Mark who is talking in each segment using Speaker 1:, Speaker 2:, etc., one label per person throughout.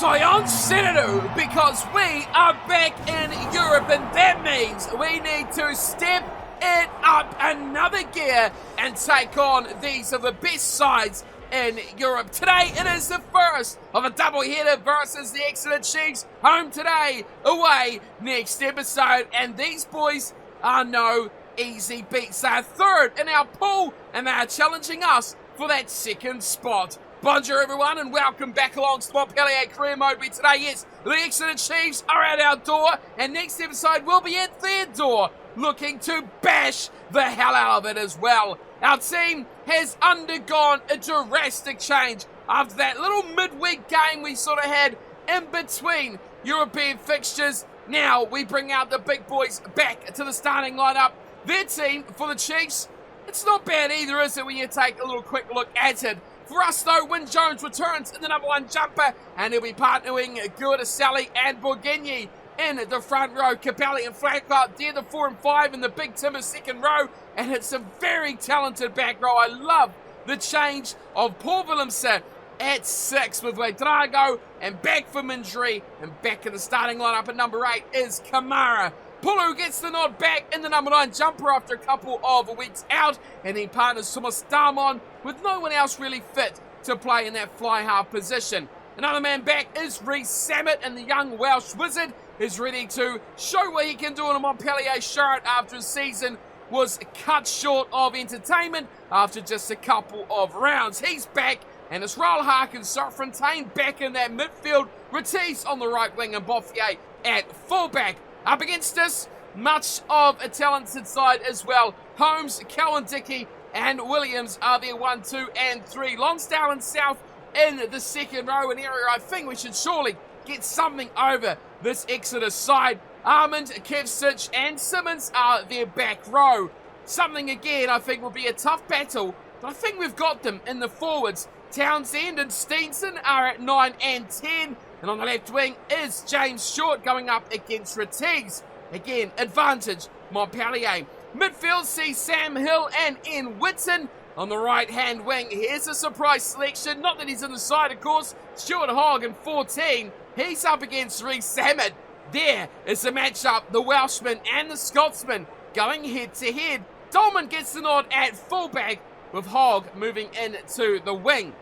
Speaker 1: Sion Senator, because we are back in Europe, and that means we need to step it up another gear and take on these are the best sides in Europe. Today it is the first of a double-header versus the Exeter Chiefs, home today, away next episode, and these boys are no easy beats. They're third in our pool and they are challenging us for that second spot. Bonjour everyone and welcome back along to Montpellier Career Mode, where today, yes, the Exeter Chiefs are at our door, and next episode we'll be at their door, looking to bash the hell out of it as well. Our team has undergone a drastic change after that little midweek game we sort of had in between European fixtures. Now we bring out the big boys back to the starting lineup. Their team for the Chiefs, it's not bad either, is it, when you take a little quick look at it. For us, though, Wyn Jones returns in the number one jumper, and he'll be partnering Guardaselli and Borghini in the front row. Capelli and Flackhart, they're the 4 and 5 in the Big Timber second row, and it's a very talented back row. I love the change of Paul Willemse at 6 with Drago, and back from injury, and back in the starting lineup at number 8 is Kamara. Pulu gets the nod back in the number 9 jumper after a couple of weeks out, and he partners Thomas Darmon with no one else really fit to play in that fly half position. Another man back is Rhys Sammet, and the young Welsh wizard is ready to show what he can do in a Montpellier shirt after his season was cut short of entertainment after just a couple of rounds. He's back, and it's Raul and Sofrontain back in that midfield, Ratisse on the right wing and Boffier at fullback. Up against us, much of a talented side as well. Holmes, Cowan Dickey and Williams are their 1, 2 and 3. Lonsdale and South in the second row, an area I think we should surely get something over this Exeter side. Armand, Kevsic and Simmons are their back row. Something again I think will be a tough battle, but I think we've got them in the forwards. Townsend and Steenson are at 9 and 10. And on the left wing is James Short going up against Ratisse. Again, advantage Montpellier. Midfield sees Sam Hill and Ian Whitson. On the right-hand wing, here's a surprise selection. Not that he's in the side, of course. Stuart Hogg in 14. He's up against Rhys Sammet. There is the matchup. The Welshman and the Scotsman going head-to-head. Dolman gets the nod at fullback, with Hogg moving into the wing.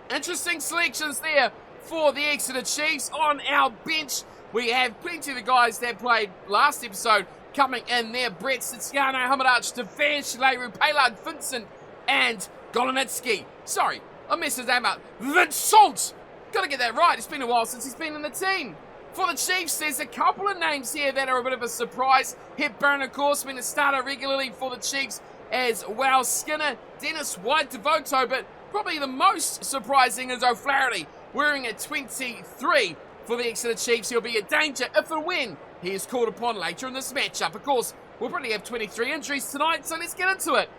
Speaker 1: Interesting selections there for the Exeter Chiefs. On our bench, we have plenty of the guys that played last episode coming in there. Brett Siciano, Hamadach, Devan, Leru, Paylard, Vincent, and Golonitsky. Sorry, I messed his name up. Vincent! Gotta get that right. It's been a while since he's been in the team. For the Chiefs, there's a couple of names here that are a bit of a surprise. Hepburn, of course, been a starter regularly for the Chiefs as well. Skinner, Dennis White, Devoto, but probably the most surprising is O'Flaherty, wearing a 23 for the Exeter Chiefs. He'll be a danger if and when he is called upon later in this matchup. Of course, we'll probably have 23 injuries tonight, so let's get into it.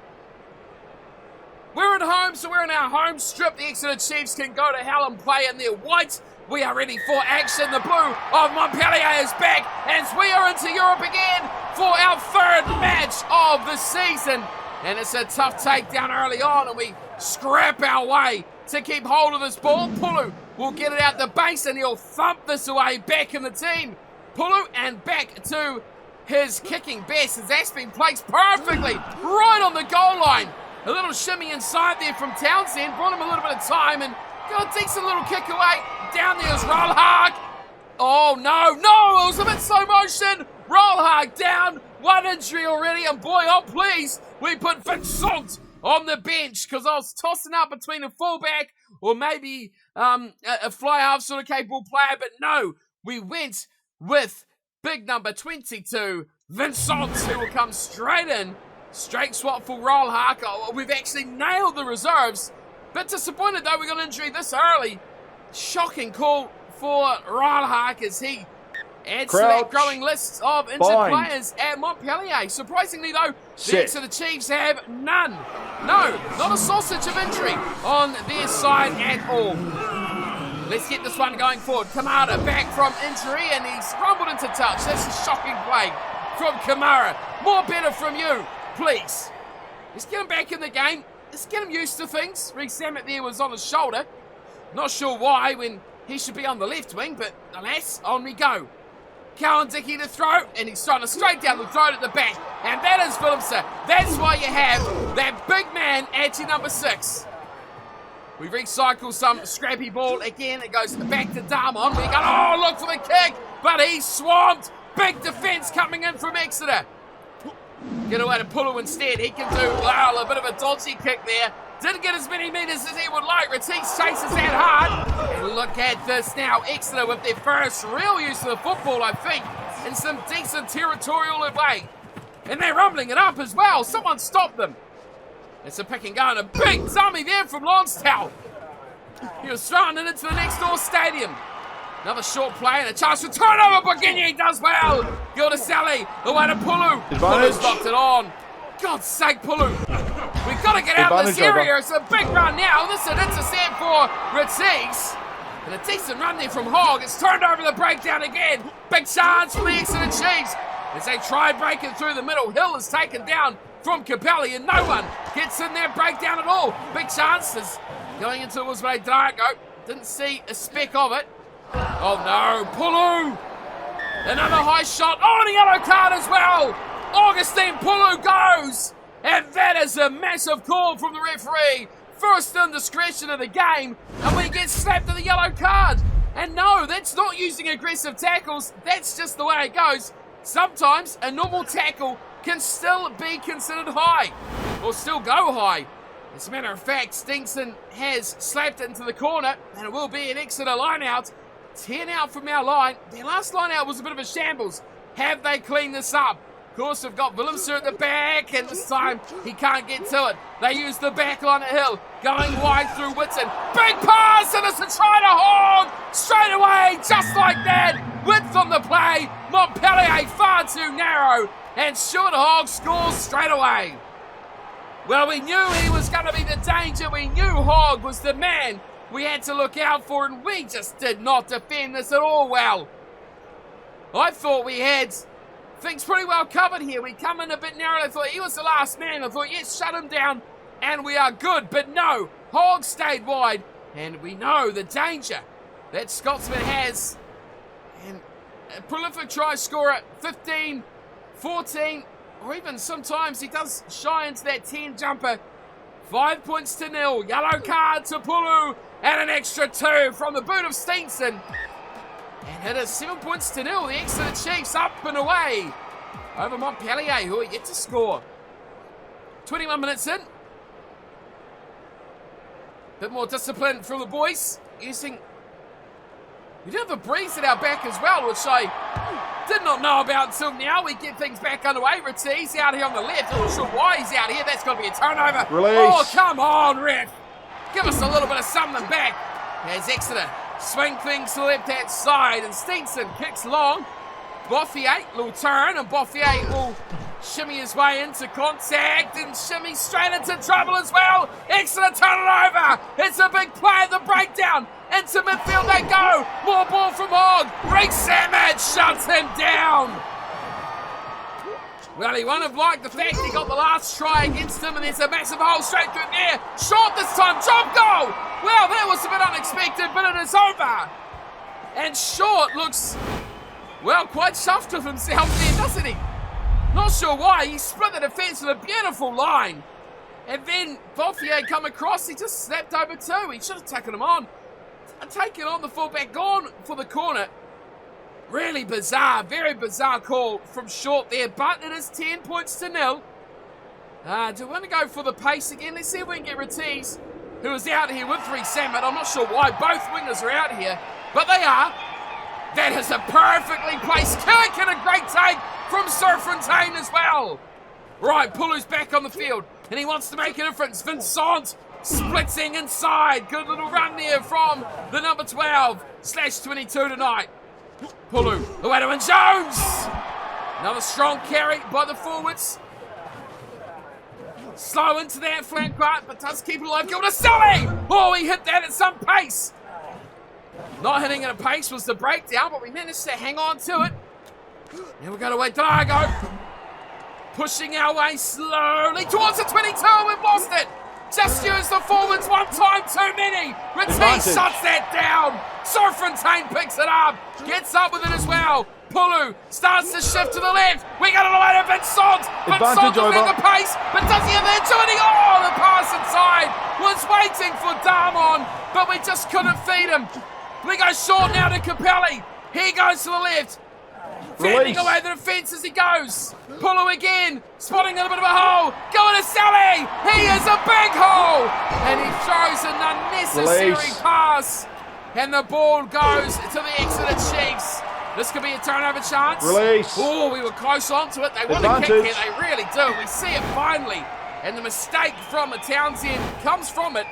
Speaker 1: We're at home, so we're in our home strip. The Exeter Chiefs can go to hell and play in their white. We are ready for action. The blue of Montpellier is back, and we are into Europe again for our third match of the season. And it's a tough takedown early on, and we scrap our way to keep hold of this ball. Pulu will get it out the base, and he'll thump this away back in the team. Pulu and back to his kicking best, as that's been placed perfectly right on the goal line. A little shimmy inside there from Townsend, brought him a little bit of time, and got a decent little kick away. Down there is Rolhag. Oh no, it was a bit slow motion. Rolhag down, one injury already, and boy, oh please, we put Vincent on the bench, because I was tossing up between a fullback or maybe a fly half sort of capable player, but no, we went with big number 22, Vincent, who will come straight in, straight swap for Rolhag. Oh, we've actually nailed the reserves, but disappointed though we got an injury this early. Shocking call for Rolhag as he adds to that growing list of injured players at Montpellier. Surprisingly though, the Exeter Chiefs have none. No, not a sausage of injury on their side at all. Let's get this one going forward. Kamara back from injury, and he's rumbled into touch. That's a shocking play from Kamara. More better from you, please. Let's get him back in the game. Let's get him used to things. Rhys Sammet there was on his shoulder. Not sure why when He should be on the left wing, but alas, on we go. Cowan Dickey to throw, and he's trying to straight down the throat at the back. And that is Phillipson. That's why you have that big man at your number 6. We recycle some scrappy ball again. It goes back to Darmon. We go, oh, look for the kick, but he's swamped. Big defence coming in from Exeter. Get away to Pulu instead. He can do, well, a bit of a dodgy kick there. Didn't get as many metres as he would like. Ratisse chases that hard. And look at this now. Exeter with their first real use of the football, I think, in some decent territorial play. And they're rumbling it up as well. Someone stop them. It's a pick and go and a big dummy there from Lonsdale. He was thrown into the next door stadium. Another short play and a chance to turn over. Borghini does well. Gildaselli away to Pulu. Pulu's locked it on. God's sake, Pulu. We've got to get out of this area. It's a big run now. This is an intercept for Ratisse. And a decent run there from Hogg. It's turned over the breakdown again. Big chance for the Exeter Chiefs. As they try breaking through the middle. Hill is taken down from Capelli and no one gets in their breakdown at all. Big chances going into Elizabeth Drago. Didn't see a speck of it. Oh no, Pulu! Another high shot. Oh, and a yellow card as well. Augustine Pulu goes. And that is a massive call from the referee. First indiscretion of the game. And we get slapped with a yellow card. And no, that's not using aggressive tackles. That's just the way it goes. Sometimes a normal tackle can still be considered high. Or still go high. As a matter of fact, Stingson has slapped it into the corner. And it will be an Exeter line out. 10 out from our line. Their last line out was a bit of a shambles. Have they cleaned this up? Of course, they've got Willemser at the back, and this time he can't get to it. They use the back line at Hill, going wide through Whitson. Big pass, and it's a try to Hogg. Straight away, just like that. Width on the play. Montpellier far too narrow, and Stuart Hogg scores straight away. Well, we knew he was going to be the danger. We knew Hogg was the man we had to look out for, and we just did not defend this at all well. I thought we had things pretty well covered here. We come in a bit narrow. I thought he was the last man. I thought, yes, shut him down, and we are good. But no, Hogg stayed wide, and we know the danger that Scotsman has. And a prolific try scorer, 15, 14, or even sometimes he does shy into that 10 jumper. 5 points to 0. Yellow card to Pulu. And an extra 2 from the boot of Steenson. And it is 7 points to 0. The Exeter Chiefs up and away over Montpellier, who are yet to score. 21 minutes in. Bit more discipline from the boys. Using... We do have a breeze at our back as well, which I did not know about until now. We get things back underway. Ratisse out here on the left. I'm not sure why he's out here. That's got to be a turnover.
Speaker 2: Release.
Speaker 1: Oh, come on, ref. Give us a little bit of something back. As Exeter swing things to the left-hand side, and Steenson kicks long. Boffier will turn, and Boffier will shimmy his way into contact and shimmy straight into trouble as well. Exeter turn it over. It's a big play at the breakdown. Into midfield they go. More ball from Hogg. Reece Samad shuts him down. Well, he won't have liked the fact he got the last try against him, and there's a massive hole straight through there. Short this time, drop goal. Well, that was a bit unexpected, but it is over. And Short looks, well, quite chuffed with himself there, doesn't he? Not sure why. He split the defence with a beautiful line. And then Boffier come across. He just snapped over two. He should have taken him on. Taken on the fullback, gone for the corner. Really bizarre, very bizarre call from Short there, but it is 10 points to 0. Do we want to go for the pace again? Let's see if we can get Ratisse, who is out here with Reece Samad. I'm not sure why both wingers are out here, but they are. That is a perfectly placed kick and a great take from Sir Fontaine as well. Right, Pulu's back on the field, and he wants to make a difference. Vincent splitting inside. Good little run there from the number 12/22 tonight. Pulu, away to Jones. Another strong carry by the forwards. Slow into that flank part, but does keep it alive. Gildaselli! Oh, he hit that at some pace. Not hitting at a pace was the breakdown, but we managed to hang on to it. Now we've got to wait. Drago pushing our way slowly towards the 22. We've lost it. Just use the forwards one time too many. Ratisse shuts that down. Serfontaine picks it up, gets up with it as well. Pulu starts to shift to the left. We got it away to Vincent. Vincent will get the pace, but does he have the agility? Oh, the pass inside was waiting for Darmon, but we just couldn't feed him. We go short now to Capelli. He goes to the left. Fending away the defence as he goes. Pulu again, spotting a little bit of a hole. Going to Sally. He is a big hole. And he throws an unnecessary pass. And the ball goes to the Exeter Chiefs. This could be a turnover chance. Oh, we were close onto it. They want to kick here. They really do. We see it finally. And the mistake from Townsend comes from it.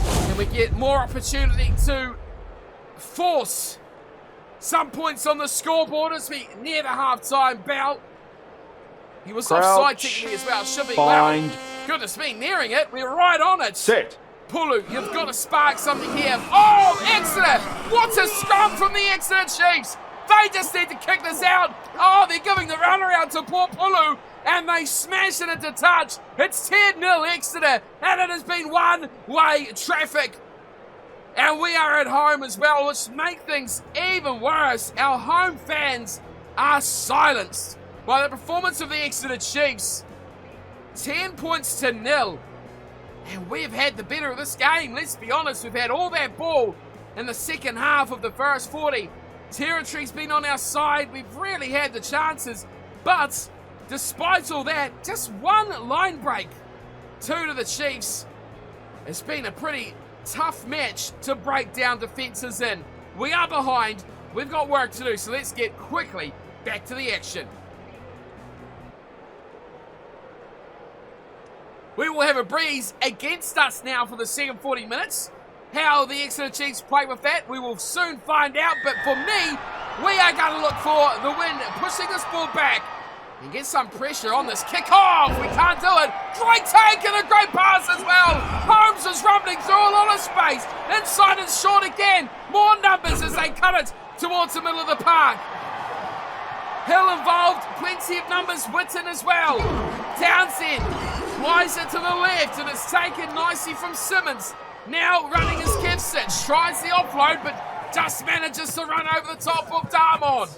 Speaker 1: And we get more opportunity to force some points on the scoreboard as we near the half-time bell. He was offside technically as well. Should be. Well, goodness me, nearing it. We're right on it.
Speaker 2: Set.
Speaker 1: Pulu, you've got to spark something here. Oh, Exeter! What a scrum from the Exeter Chiefs! They just need to kick this out. Oh, they're giving the runaround to poor Pulu, and they smash it into touch. It's 10-0 Exeter, and it has been one-way traffic. And we are at home as well, which makes things even worse. Our home fans are silenced by the performance of the Exeter Chiefs. 10 points to 0. And we've had the better of this game. Let's be honest, we've had all that ball in the second half of the first 40. Territory's been on our side. We've really had the chances. But despite all that, just one line break. 2 to the Chiefs. It's been a pretty tough match to break down defences in. We are behind. We've got work to do, so let's get quickly back to the action. We will have a breeze against us now for the second 40 minutes. How the Exeter Chiefs play with that, we will soon find out. But for me, we are going to look for the win, pushing this ball back and get some pressure on this kick-off. We can't do it. Great take and a great pass as well. Holmes is rumbling through a lot of space. Inside and short again. More numbers as they cut it towards the middle of the park. Hill involved, plenty of numbers. Whitten as well. Townsend flies it to the left, and it's taken nicely from Simmons. Now running his Kevsich, tries the offload, but just manages to run over the top of Darmon.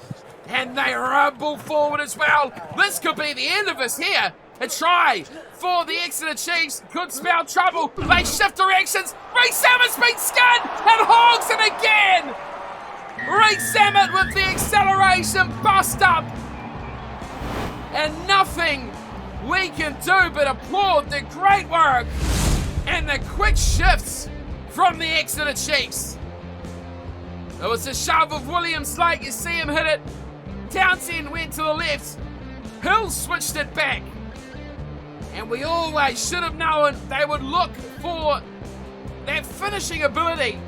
Speaker 1: And they rumble forward as well. This could be the end of us here. A try for the Exeter Chiefs could spell trouble. They shift directions. Reece Sammett's been scanned and hogs it again. Reece Sammett with the acceleration bust up. And nothing we can do but applaud the great work and the quick shifts from the Exeter Chiefs. It was a shove of Williams Lake. You see him hit it. Townsend went to the left. Hill switched it back. And we always should have known they would look for that finishing ability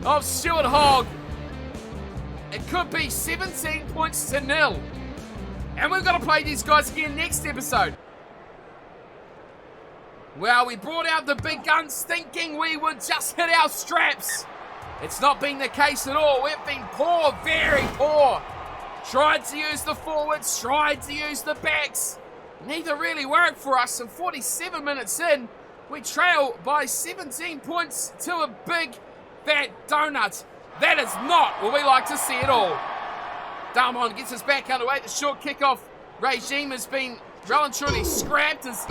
Speaker 1: of Stuart Hogg. It could be 17 points to 0. And we've got to play these guys again next episode. Well, we brought out the big guns thinking we would just hit our straps. It's not been the case at all. We've been poor, very poor. Tried to use the forwards, tried to use the backs. Neither really worked for us. And 47 minutes in, we trail by 17 points to a big fat donut. That is not what we like to see at all. Darmon gets us back underway. The short kickoff regime has been well and truly scrapped. As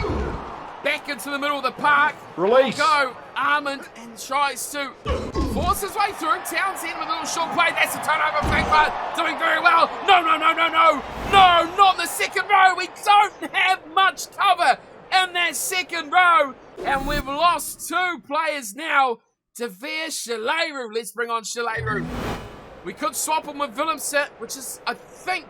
Speaker 1: back into the middle of the park.
Speaker 2: Release.
Speaker 1: Go Armand and tries to force his way through. Townsend with a little short play. That's a turnover. Frankfurt doing very well. No, not the second row. We don't have much cover in that second row. And we've lost 2 players now. Tavir Shaleru. Let's bring on Shaleru. We could swap him with Willemse, which is, I think...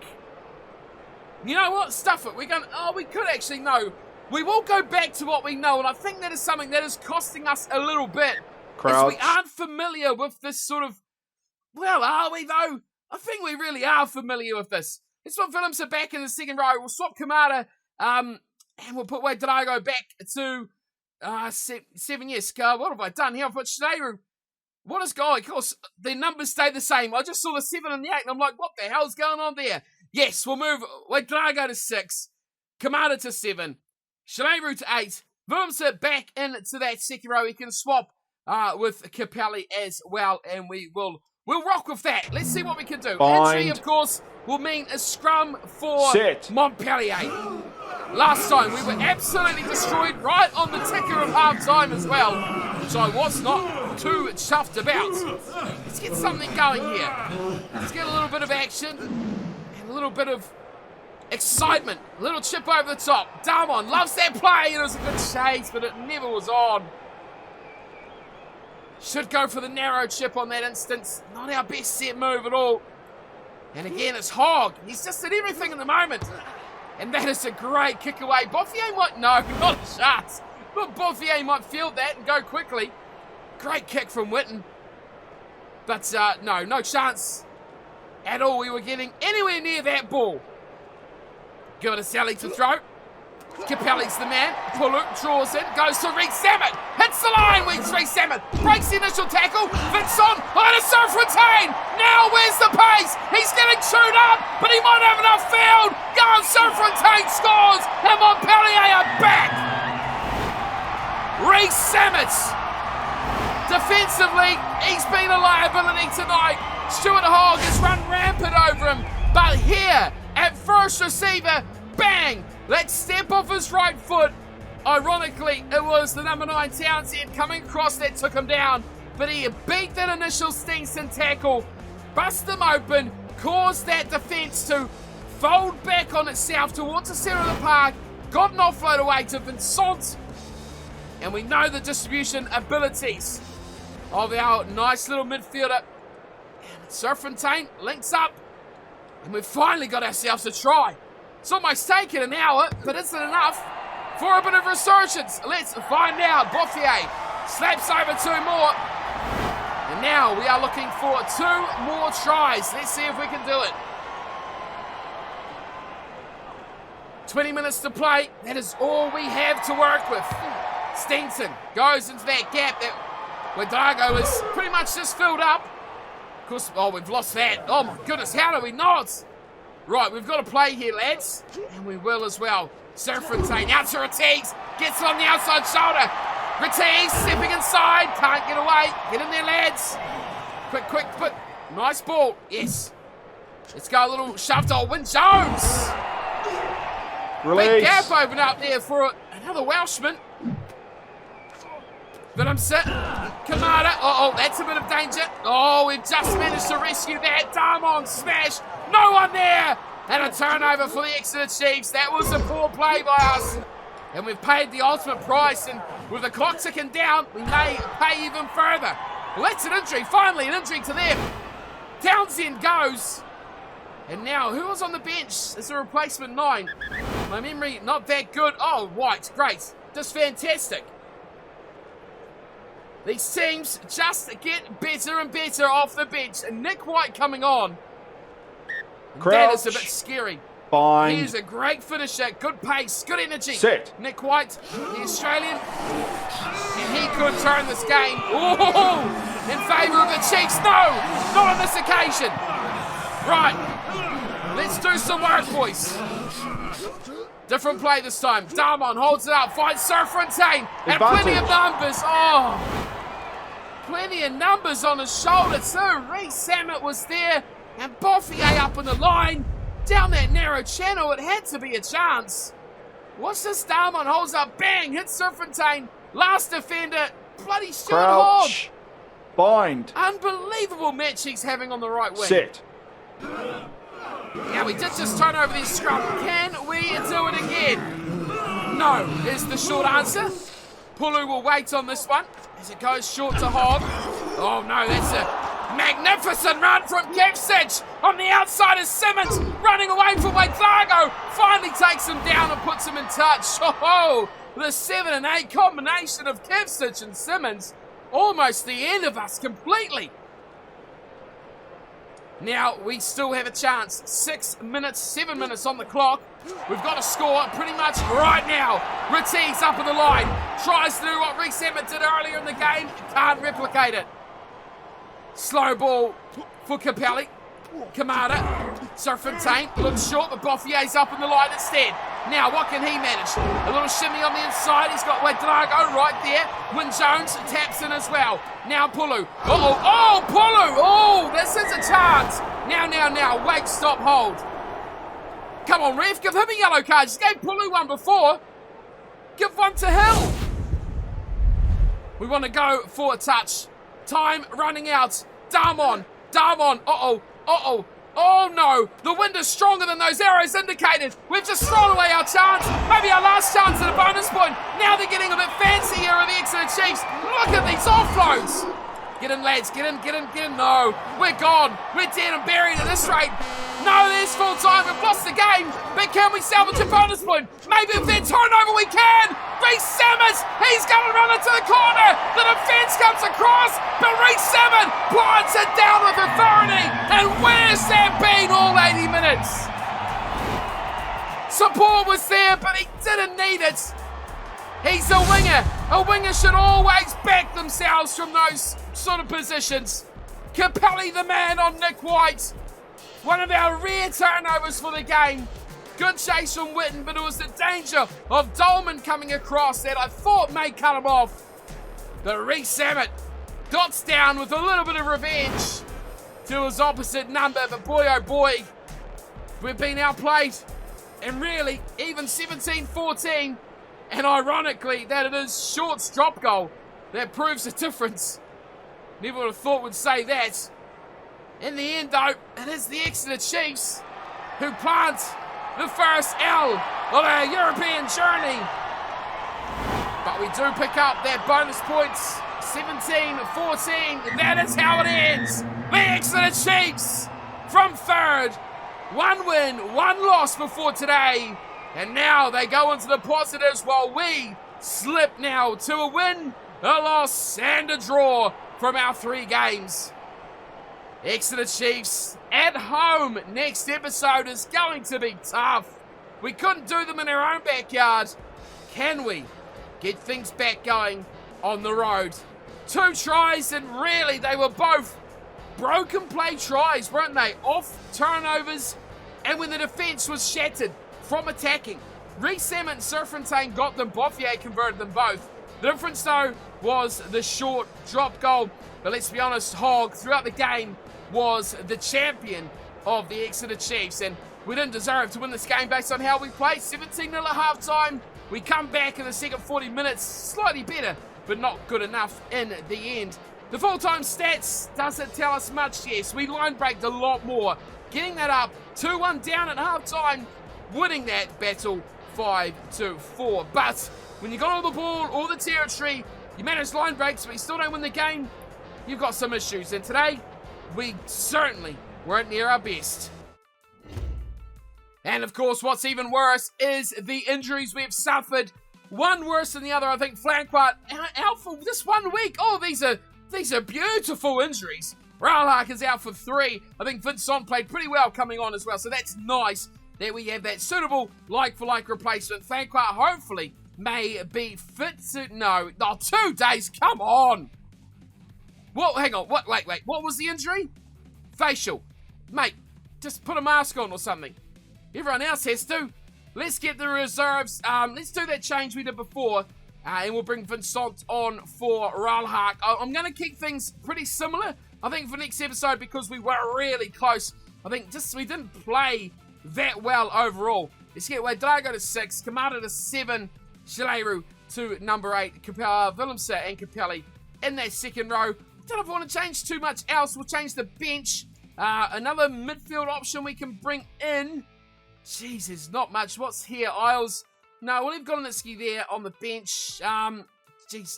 Speaker 1: You know what? Stuff it. We're going... Oh, we could actually, no. We will go back to what we know, and I think that is something that is costing us a little bit. Crouch. As we aren't familiar with this sort of... Well, are we, though? I think we really are familiar with this. Let's put Willemse back in the second row. We'll swap Kamada, and we'll put Wadrago back to 7 years. What have I done here? I've put Shaleru. What is going on? Of course, the numbers stay the same. I just saw the 7 and the 8, and I'm like, what the hell's going on there? Yes, we'll move Wadrago to 6, Kamada to 7, Shaleru to 8, Willemse back into that second row. He can swap with Capelli as well, and we'll rock with that. Let's see what we can do.
Speaker 2: Bind.
Speaker 1: Entry, of course, will mean a scrum for
Speaker 2: Set.
Speaker 1: Montpellier. Last time, we were absolutely destroyed right on the ticker of half-time as well, so I was not too chuffed about. Let's get something going here. Let's get a little bit of action and a little bit of excitement. A little chip over the top. Damon loves that play. It was a good chase, but it never was on. Should go for the narrow chip on that instance. Not our best set move at all. And again, it's Hogg. He's just at everything in the moment. And that is a great kick away. Boffier might, no, not a chance. But Boffier might field that and go quickly. Great kick from Witten. But no chance at all. We were getting anywhere near that ball. Give it to Sally to throw. Capelli's the man. Pulu draws in, goes to Reece Samet. Hits the line, Reece Samet. Breaks the initial tackle. Vincent on a Serfontaine. Now where's the pace? He's getting chewed up, but he might have enough field. Go, Serfontaine scores, and Montpellier are back. Reece Samet. Defensively, he's been a liability tonight. Stuart Hogg has run rampant over him, but here, at first receiver, bang! Let's step off his right foot. Ironically, it was the number 9 Townsend coming across that took him down, but he beat that initial Stingson tackle, bust them open, caused that defence to fold back on itself towards the centre of the park, got an offload away to Vincent, and we know the distribution abilities of our nice little midfielder. And Serfontaine links up, and we've finally got ourselves a try. It's almost taken an hour, but is it enough for a bit of resurgence? Let's find out. Boffier slaps over 2 more. And now we are looking for 2 more tries. Let's see if we can do it. 20 minutes to play. That is all we have to work with. Stingson goes into that gap where Dago is pretty much just filled up. Of course, we've lost that. Oh my goodness, how do we not? Right, we've got to play here, lads. And we will as well. Serfontaine out to Rattigs. Gets it on the outside shoulder. Rattigs stepping inside. Can't get away. Get in there, lads. Quick. Nice ball. Yes. Let's go a little shove to Win Jones.
Speaker 2: Release.
Speaker 1: Big gap open up there for another Welshman. Willemse. Kamada. Uh-oh, that's a bit of danger. Oh, we've just managed to rescue that. Damon smash. No one there! And a turnover for the Exeter Chiefs. That was a poor play by us. And we've paid the ultimate price. And with the clock ticking down, we may pay even further. Well, that's an injury. Finally, an injury to them. Townsend goes. And now, who was on the bench as a replacement 9? My memory, not that good. Oh, White, great. Just fantastic. These teams just get better and better off the bench. And Nick White coming on.
Speaker 2: Crouch.
Speaker 1: That is a bit scary.
Speaker 2: Bind.
Speaker 1: He's a great finisher. Good pace, good energy.
Speaker 2: Set.
Speaker 1: Nick White, the Australian. And he could turn this game. Oh, in favour of the Chiefs. No, not on this occasion. Right. Let's do some work, boys. Different play this time. Damon holds it up. Finds Serfontaine. And plenty of numbers. Oh. Plenty of numbers on his shoulder too. Reece Samet was there. And Boffier up on the line. Down that narrow channel. It had to be a chance. Watch this. Damon holds up. Bang. Hits Serfontaine. Last defender. Bloody Stuart Hogg.
Speaker 2: Bind.
Speaker 1: Unbelievable match he's having on the right wing.
Speaker 2: Set.
Speaker 1: Now we did just turn over this scrum. Can we do it again? No, is the short answer. Pulu will wait on this one as it goes short to Hogg. Oh no, that's a magnificent run from Kevsic. On the outside is Simmons running away from Waithago. Finally takes him down and puts him in touch. Oh, the 7 and 8 combination of Kevsic and Simmons. Almost the end of us completely. Now, we still have a chance. 7 minutes on the clock. We've got to score pretty much right now. Rattigs up on the line. Tries to do what Reece Samet did earlier in the game. Can't replicate it. Slow ball for Capelli. Kamada, Serfontaine looks short, but Boffier's up in the line instead. Now, what can he manage? A little shimmy on the inside. He's got Wadrago right there. Wyn Jones taps in as well. Now, Pulu. Uh-oh. Oh, Pulu. Oh, this is a chance. Now. Wait, stop, hold. Come on, ref. Give him a yellow card. Just gave Pulu one before. Give one to Hill. We want to go for a touch. Time running out. Darmon. Uh-oh. Oh no, the wind is stronger than those arrows indicated. We've just thrown away our chance. Maybe our last chance at a bonus point. Now they're getting a bit fancy here at the Exeter Chiefs. Look at these offloads. Get in, lads, get in. No, we're gone. We're dead and buried at this rate. No, there's full time. We've lost the game. But can we salvage a bonus point? Maybe if they turnover, we can. Reece Simmons, he's going to run into the corner. The defense comes across, but Reece Simmons plants it down with authority. And where's that been all 80 minutes? Support was there, but he didn't need it. He's a winger. A winger should always back themselves from those sort of positions. Capelli the man on Nick White. One of our rare turnovers for the game. Good chase from Witten, but it was the danger of Dolman coming across that I thought may cut him off. But Reece Simmons dots down with a little bit of revenge to his opposite number. But boy, oh boy, we've been outplayed. And really, even 17-14. And ironically, that it is Short's drop goal that proves the difference. Never would have thought we'd say that. In the end, though, it is the Exeter Chiefs who plant the first L of our European journey. But we do pick up their bonus points, 17-14. That is how it ends. The Exeter Chiefs from third. 1 win, 1 loss before today. And now they go into the positives while we slip now to a win, a loss, and a draw from our 3 games. Exeter Chiefs at home next episode is going to be tough. We couldn't do them in our own backyard. Can we get things back going on the road? 2 tries, and really they were both broken play tries, weren't they? Off turnovers, and when the defence was shattered from attacking. Reece Simmons and Serfontaine got them. Boffier converted them both. The difference, though, was the short drop goal. But let's be honest, Hogg, throughout the game, was the champion of the Exeter Chiefs. And we didn't deserve to win this game based on how we played. 17-0 at half-time. We come back in the second 40 minutes, slightly better, but not good enough in the end. The full-time stats doesn't tell us much, yes. We line breaked a lot more. Getting that up, 2-1 down at half-time, winning that battle 5-4. But when you got all the ball, all the territory, you manage line breaks, but you still don't win the game, you've got some issues. And today, we certainly weren't near our best. And of course, what's even worse is the injuries we've suffered. One worse than the other. I think Flanquart out for this 1 week. Oh, these are beautiful injuries. Ralhak is out for 3. I think Vincent played pretty well coming on as well. So that's nice that we have that suitable like-for-like replacement. Flanquart hopefully may be fit to... No, 2 days. Come on. What? Hang on. What? Wait. What was the injury? Facial. Mate, just put a mask on or something. Everyone else has to. Let's get the reserves. Let's do that change we did before. And we'll bring Vincent on for Ralhak. I'm going to keep things pretty similar. I think for next episode, because we were really close. I think we didn't play that well overall. Let's get Wadrago to 6, Kamada to 7, Shileru to number 8, Willemse and Capelli in that second row. Don't know if I want to change too much else. We'll change the bench. Another midfield option we can bring in. Jesus, not much. What's here? Isles. No, we'll leave Golonitsky there on the bench.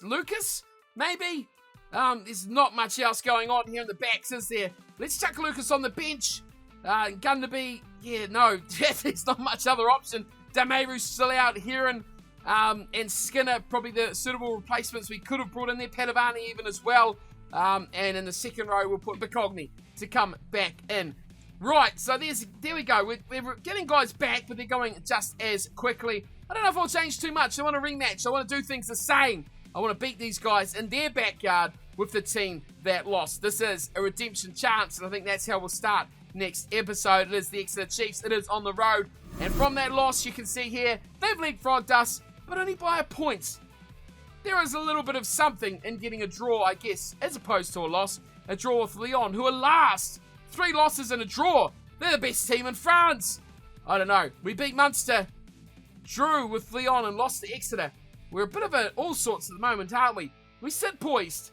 Speaker 1: Lucas? Maybe? There's not much else going on here in the backs, is there? Let's chuck Lucas on the bench. Gunderby. Yeah, no. There's not much other option. Dameru's still out. Heron and Skinner, probably the suitable replacements we could have brought in there. Padavani even as well. And in the second row, we'll put Bacogni to come back in. Right, so there we go. We're getting guys back, but they're going just as quickly. I don't know if I'll change too much. I want to rematch. I want to do things the same. I want to beat these guys in their backyard with the team that lost. This is a redemption chance, and I think that's how we'll start next episode. It is the Exeter Chiefs. It is on the road. And from that loss, you can see here, they've leapfrogged us, but only by a point. There is a little bit of something in getting a draw, I guess, as opposed to a loss. A draw with Lyon, who are last. 3 losses and a draw. They're the best team in France. I don't know. We beat Munster, drew with Lyon, and lost to Exeter. We're a bit of all sorts at the moment, aren't we? We sit poised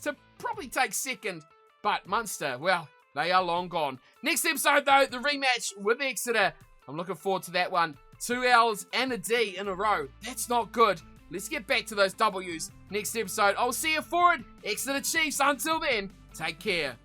Speaker 1: to probably take second. But Munster, well, they are long gone. Next episode, though, the rematch with Exeter. I'm looking forward to that one. 2 L's and a D in a row. That's not good. Let's get back to those W's. Next episode, I'll see you for it. Exeter Chiefs. Until then, take care.